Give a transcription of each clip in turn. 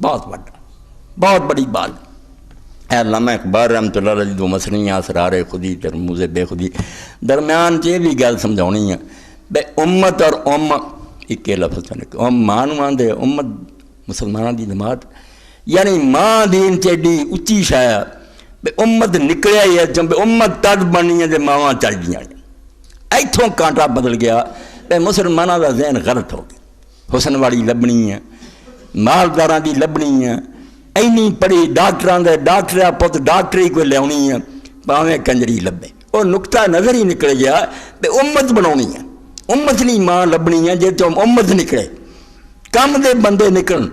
بہت بڑا، بہت بڑی بات۔ علامہ اقبال رحمۃ اللہ علیہ دو مسئلہ اسرار خودی تے رموز بے خودی درمیان یہ بھی گل سمجھانی ہے بے امت اور ایک لفظ مانواں دے امت مسلمانوں دی جماعت یعنی ماں دین چیڈی اچھی شایا بے امت نکلیا ہی ہے جب امت تد بنی ہے ماواں چڑھ گیا ایتھوں کانٹا بدل گیا بے مسلمانوں کا ذہن غلط ہو گیا، حسن والی لبنی ہے، مالداراں دی لبنی ہے، اینی پڑھی ڈاکٹراں دے ڈاکٹر پت ڈاکٹری کوئی لیاونی ہے پاویں کنجری لبے، وہ نقطہ نظر ہی نکل گیا بے امت بنانی ہے، امت نہیں ماں لبنی ہے جے تو امت نکلے، کم دے بندے نکلن،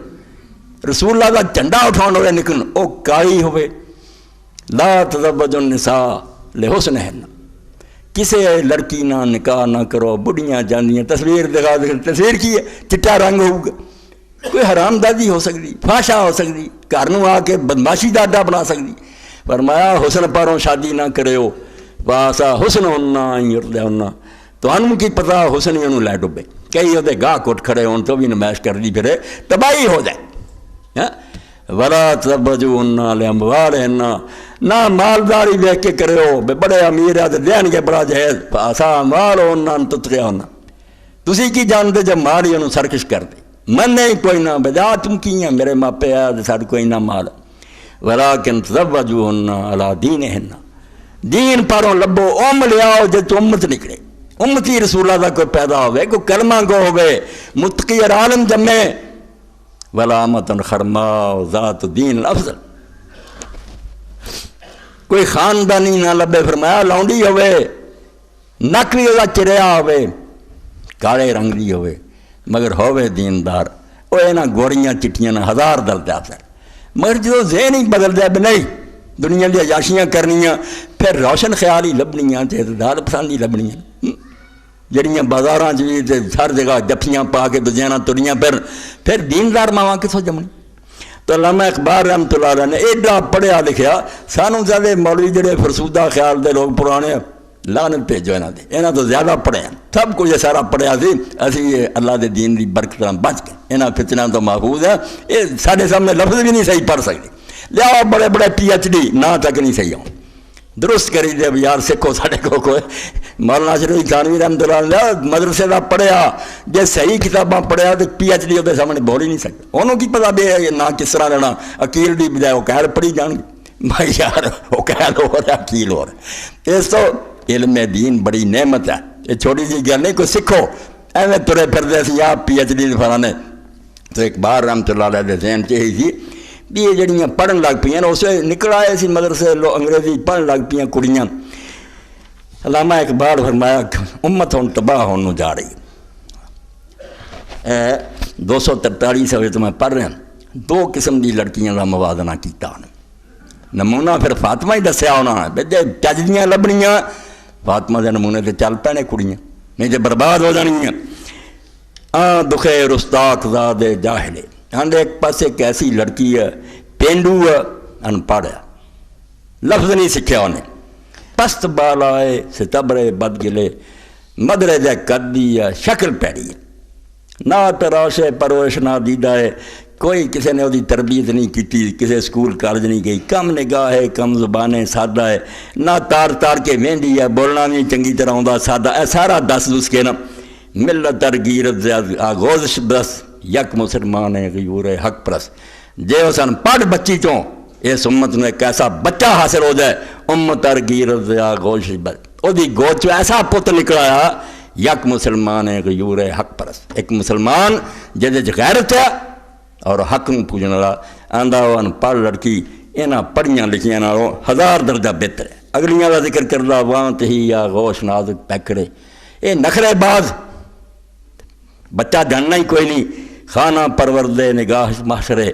رسول اللہ کا جھنڈا اٹھاؤن والے نکلن، او کائی ہوئے لا تزوج النساء لحسنہن، کسے لڑکی نہ نکاح نہ کرو، بڑھیاں جاندیاں تصویر دکھا تصویر کی ہے چٹا رنگ ہوگا، کوئی حرام دادی ہو سکتی، فاشا ہو سکتی، گھر نوں آ کے بدماشی دا اڈا بنا سکتی، فرمایا حسن پاروں شادی نہ کرے ہو واسا حسن ہونا ہونا تو انہوں کی پتہ حسن ہی انہوں لے ڈبے، کئی وہ گاہ کٹ کھڑے ہون تو بھی نمائش کر دی پھرے تباہی ہو جائے۔ ولا تزوجوهن لاموالهن، نہ مالداری دیکھ کے کرے ہو بے بڑے امیر ہے دین کے بڑا جہیز فاسا مالهن ان تطغون، تسی کی جانتے جب مال ہی انہوں سرکش کر دے من نہیں کوئی نہ بجا تم کی ہیں میرے ماپے ہے ساتھ کوئی نہ مال، ولکن تزوجوهن علی دینہن، دین پاروں لبو لیاؤ جے تو امت نکلے، امتی رسول اللہ کوئی پیدا ہوئے، کوئی کلمہ گو ہوئے، متقی اور عالم جمعے، ولامتن خرماء ذات دین افضل، کوئی خاندانی نہ لبے، فرمایا لونڈی ہوئے نقلی کا چریا ہوئے کالے رنگ دی ہوئے مگر ہوئے دیندار، وہ اینا گوڑیاں چٹیاں نہ ہزار دلتے افسر، مگر جو ذہن ہی بدل دیا نہیں دنیا دی عیاشیاں کرنیاں پھر روشن خیالی لبنیاں تے اعتدال پسندی لبنیاں جڑیاں بازاراں بھی ہر جگہ جفیاں پا کے دجیاں تریاں پھر دیندار ماواں کسوں جمنی۔ تو علامہ اقبال رحمۃ اللہ علیہ نے ایڈا پڑھیا لکھیا، سانوں زیادہ مولوی جڑے فرسودہ خیال دے لوگ پرانے لعنت بھیجو انہاں دے، انہاں تو زیادہ پڑھے ہیں، سب کچھ سارا پڑھیا سی، اسی اللہ دے دین دی برکت بچ کے انہاں فتنہ تو محفوظ ہے، یہ سارے سامنے لفظ بھی نہیں صحیح پڑھ سکتے، لیا بڑے بڑے پی ایچ ڈی نہ تک نہیں صحیح ہوں، درست کری دے یار سکھو ساڑھے کو کوئی مولانا شریف تھانوی رحمۃ اللہ علیہ مدرسے کا پڑھیا جے صحیح کتاباں پڑھیا تو پی ایچ ڈی وہ سامنے بول ہی نہیں سکتا، انہوں کی پتا بھی ہے نہ کس طرح لینا، عقیل دی بجائے وکیل پڑھی جان گے، بھائی یار وکیل ہو رہا عقیل ہو رہا، اس تو علم دین بڑی نعمت ہے، یہ چھوٹی سی گل نہیں، کوئی سکھو ایویں ترے پھرتے سی آپ پی ایچ ڈی فلانے۔ تو اقبال رحمۃ اللہ علیہ دے ذہن چ یہی سی بھی یہ جڑیاں پڑھن لگ پئیاں اسے نکل آئے سی مدرسے لو انگریزی پڑھن لگ پئیاں کڑیاں، علامہ اقبال فرمایا امت ہوں تباہ ہونے جا رہی، 243 ہوئے تو میں پڑھ رہا ہوں، دو قسم دی لڑکیاں کا موازنہ کیتا انہیں، نمونہ پھر فاطمہ ہی دسیا انہوں نے جے چج دیاں لبنیاں فاطمہ دے نمونے تے چل پینے کڑیاں نہیں تے برباد ہو جانیاں۔ دکھے رستاق زاد جاہلے، ایک پاس ایک ایسی لڑکی ہے پینڈو ہے ان پڑھ ہے، لفظ نہیں سکھیا انہیں، پست بالائے ستبرے بد گلے مدرے دے قدی ہے شکل پیڑی ہے، نہ تراش پروش نہ دیدہ ہے، کوئی کسی نے وہ تربیت نہیں کی، کسی سکول کالج نہیں گئی، کم نگاہ ہے کم زبانیں سادہ ہے، نہ تار تار کے وہندی ہے بولنا نہیں چنگی طرح ہوندا سادہ، اے سارا دس کے نا ملت ترگیرت آغوزش بس یک مسلمان غیور حق پرس، جے وسن پڑھ بچی چوں اس امت نے ایک ایسا بچہ حاصل ہو جائے امت ترگیرت آغوزش بس، او دی گود چوں ایسا پت نکلایا یک مسلمان غیور حق پرس، ایک مسلمان جدے غیرت ہے اور حق نوں پوجن والا، آندا ان پڑھ لڑکی انہاں پڑھیاں لکھیاں نالوں 1000 درجہ بہتر ہے، اگلیاں دا ذکر کردہ وانت ہی یا غوش نازک پیکڑے، اے نخرے باز بچہ جاننا ہی کوئی نہیں، خانہ پروردے نگاہ معاشرے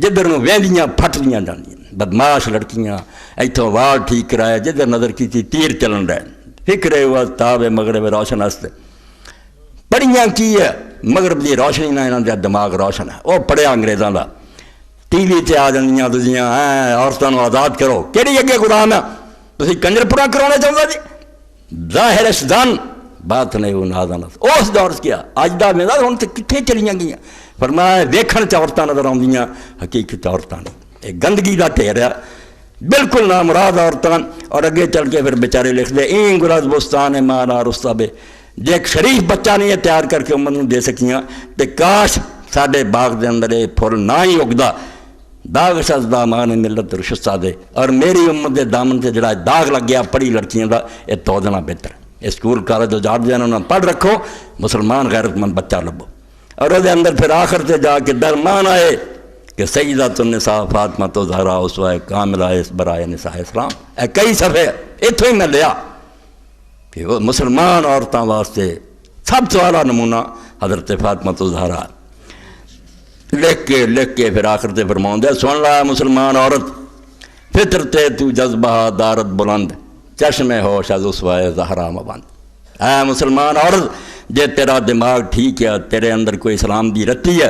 جدھر نوں ویندیاں پھٹدیاں جاندیاں، بدماش لڑکیاں ایتھوں وال ٹھیک کرائے جدھر نظر کی تھی تیر چلن رہے، فکرے ہوا تاب مغرب روشن ہستے، پڑھیاں کی ہے مغرب دی روشنی نہ انہاں دا دماغ روشن ہے، وہ پڑھیا انگریزاں دا، ٹی وی تے آ جاندیاں دوجیاں عورتاں نوں آزاد کرو، کیڑی اگے غلام ہے تسی کنجر پورا کرانا چاہتا جی، ظاہر اشدان بات نہیں وہ نازانت اس دور کیا اج دا میں ہوں تو کتنے چلیاں گئیاں، فرمایا ویکھن چ عورتاں نظر آਉਂਦੀਆਂ حقیقت عورتاں نہیں. یہ گندگی کا ڈھیر ہے بالکل نامراد عورتاں. اور اگے چل کے پھر بیچارے لکھتے این گلز بستان مالا رستابے جے ایک شریف بچہ نہیں ہے تیار کر کے امت نوں دے سکیاں تے کاش ساڈے باغ دے اندر یہ پھل نہ ہی اگدا. داغ شز دامان ملت رشستہ دے. اور میری امت دے دامن سے جڑا داغ لگ گیا پڑھی لڑکیاں دا یہ تو دینا بہتر. یہ سکول کالج اجاڑ دینا انہوں نے پڑھ رکھو مسلمان غیرت مند بچہ لبو. اور وہ اندر پھر آخر سے جا کے درمان آئے کہ سیدۃ النساء فاطمہ تو زہرا اسوہ کاملہ اس برائے نساء اسلام. اے کئی صفحے اتوں ہی میں لیا کہ وہ مسلمان عورتوں واسطے سب سے اعلیٰ نمونہ حضرت فاطمہ تو زہرا. لکھ کے پھر آخر سے فرماؤں دے سن لا مسلمان عورت فطرتے تو جذبہ دارت بلند چشم ہوش از اسوہ زہرا مبند. اے مسلمان عورت جے تیرا دماغ ٹھیک ہے تیرے اندر کوئی اسلام دی رتی ہے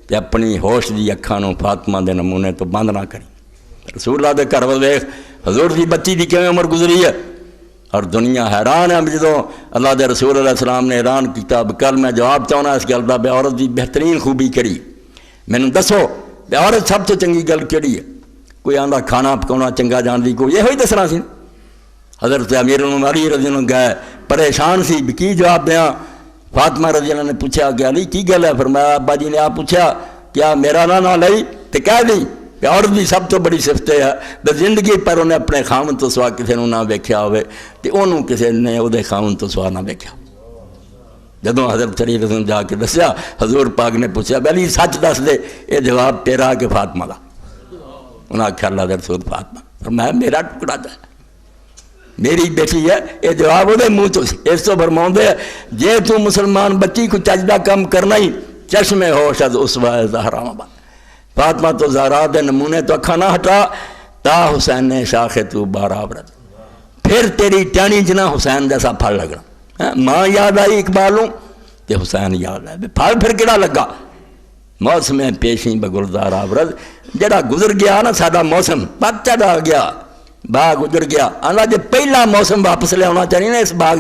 تے اپنی ہوش دی اکھاں نوں فاطمہ دے نمونے تو بند نہ کری. رسول اللہ دے گھر ویکھ حضور دی بچی دی کیویں عمر گزری ہے. اور دنیا حیران ہے جدوں اللہ دے رسول علیہ السلام نے اعلان کیتا کل میں جواب چاہنا اس گل دا بے عورت دی بہترین خوبی کری مینوں دسو بے عورت سب تو چنگی گل کیڑی ہے. کوئی آندا کھانا پکاؤنا چنگا جاندی کوئی یہ ہوئی دسنا سی. حضرت امیر علی رضی اللہ عنہ گئے پریشان سی بھی کی جواب دیاں. فاطمہ رضی اللہ عنہ نے پوچھا کہ علی کی گل ہے. فرمایا ابا جی نے آپ پوچھا کیا میرا نہ لئی تو کہہ دی کہ عورت بھی سب تو بڑی صفت ہے بے زندگی پر انہیں اپنے خاوند تو سوا کسی نے نہ ویکھیا ہوئے تو انہوں کسی نے وہ خاوند تو سوا نہ ویکھیا. جدوں حضرت علی رضی اللہ عنہ جا کے دسیا حضور پاک نے پوچھا علی سچ دس دے یہ جواب تیرا کہ فاطمہ دا. انہوں نے آخیا اللہ دے رسول فاطمہ. فرمایا میرا ٹکڑا تھا میری بیٹی ہے یہ جواب وہ منہ تو اس تو فرماؤں دے جے تو مسلمان بچی کو چجدہ کم کرنا ہی چشم ہوش از اسوہ زہرا مبند. فاطمہ تو زہرا دے نمونے تو اکھا نہ ہٹا تا حسین نے شاخ تو بارہ برد پھر تیری ٹہنی جنا حسین جیسا پھل لگنا. ماں یاد آئی اقبالوں کہ حسین یاد آئے پھل پھر کہڑا لگا موسم پیشیں بگلزار آورد جڑا گزر گیا نا ساڈا موسم پت چڑھا گیا باغ اجڑ گیا. آندا جے پہلا موسم واپس لے آنا چاہیے نا اس باغ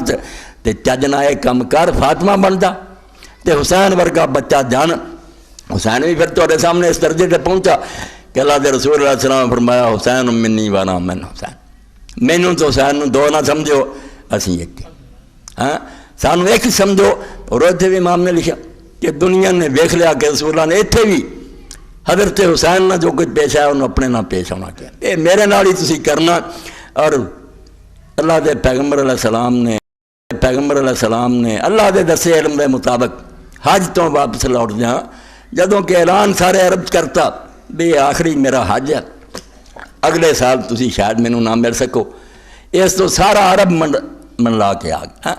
تے چج نہ یہ کم کر فاطمہ بنتا تے حسین ورگا بچہ جان. حسین بھی پھر تھوڑے سامنے اس درجے تے پہنچا کہ اللہ دے رسول علیہ السلام فرمایا حسین منی وانا من حسین. مینوں تو حسین نوں دو نہ سمجھو اسی ایک ہاں سانوں ایک سمجھو. اور اتنے بھی امام نے لکھا کہ دنیا نے ویکھ لیا کہ رسول اللہ نے اتنے بھی حضرت حسین نہ جو کچھ پیش آیا انہوں اپنے نہ پیش ہونا کیا یہ میرے نال ہی تسی کرنا. اور اللہ دے پیغمبر علیہ السلام نے اللہ دے دسے علم دے مطابق حج تو واپس لوٹ دیا جدوں کہ اعلان سارے عرب کرتا بھی آخری میرا حج ہے اگلے سال تسی شاید مینوں نہ مل سکو. اس تو سارا عرب منلا کے آ گیا.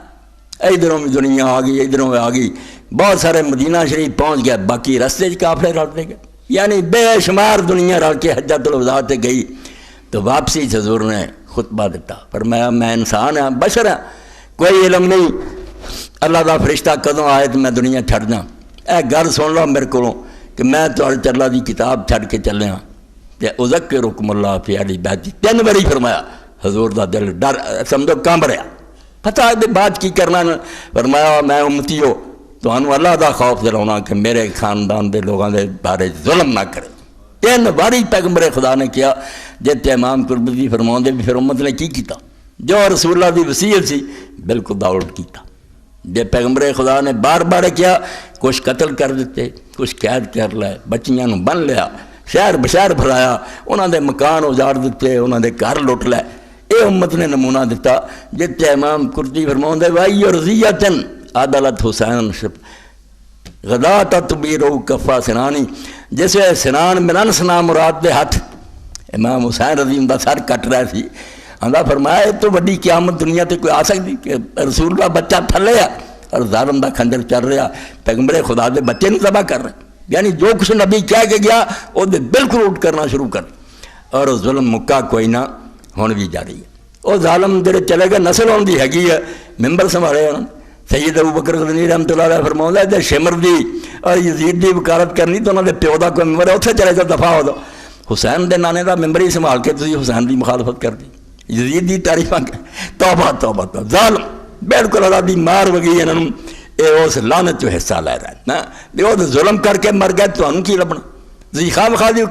ادھروں بھی دنیا آ گئی ادھروں آ گئی بہت سارے مدینہ شریف پہنچ گیا باقی رستے کافلے رلتے گئے یعنی بے شمار دنیا رل کے حجۃ الوداع تے گئی. تو واپسی حضور نے خطبہ دیتا فرمایا میں انسان ہاں بشر ہاں کوئی علم نہیں اللہ دا فرشتہ کدوں آئے تو میں دنیا چھڑ جاں. اے گل سن لو میرے کو کہ میں تو اللہ دی کتاب چھڑ کے چلے ہاں تے اذکرکم اللہ فی اہل بیتی 3 باری فرمایا. حضور دا دل ڈر سمجھو کانب رہا پتہ ہے بات کی کرنا. فرمایا میں امتی ہو تو انہوں اللہ دا خوف دلاؤنا کہ میرے خاندان دے لوگوں دے بارے ظلم نہ کرے. 3 باری پیغمبر خدا نے کیا جتے امام قرطبی فرماؤں دے بھی پھر امت نے کی کیتا جو رسول اللہ دی وصیت سی بالکل دا الٹ کیتا. جے پیغمبر خدا نے بار بار کیا کچھ قتل کر دیتے کچھ قید کر لے بچیاں نوں بن لیا شہر بشہر بھرایا انہاں دے مکان اجاڑ دیتے انہاں دے گھر لٹ لے. اے امت نے نمونہ دیتا جتے امام قرطبی فرماؤں دے وائی رضیتن عدالت حسین غدا تطبیرو کفا سنانی جس وے سنان منن سنا مراد دے ہاتھ امام حسین رضی اللہ سر کٹ رہا سی. آندا فرمایا تو وڈی قیامت دنیا تے کوئی آ سکتی کہ رسول اللہ بچہ تھلے ہے اور ظالم دا خنجر چل رہا پیغمبر خدا دے بچے نوں ذبح کر رہے یعنی جو کچھ نبی کہہ کے گیا وہ بالکل اٹھ کرنا شروع کر. اور ظلم مکہ کوئی نہ ہون بھی جاری ہے. وہ ظالم جڑے چلے گئے نسل ہون دی ہے ممبر سنبھالے سید ابو بکر غنی رحمۃ اللہ علیہ فرماؤں ہے شمر دی اور یزید دی وکالت کرنی تو انہوں نے پیو دا کوئی ممبر ہے اتنے چلے جاؤ دفاع ہو دو. حسین دے نانے دا ممبر ہی سنبھال کے تھی حسین دی مخالفت کر دی یزید دی تعریفاں توبہ توبہ تو ظالم بالکل اللہ دی مار وگی انہوں یہ اس لعنت جو حصہ لے رہا ہے نا، بھی وہ ظلم کر کے مر گئے تو انہوں کی لبنا، زی خواہ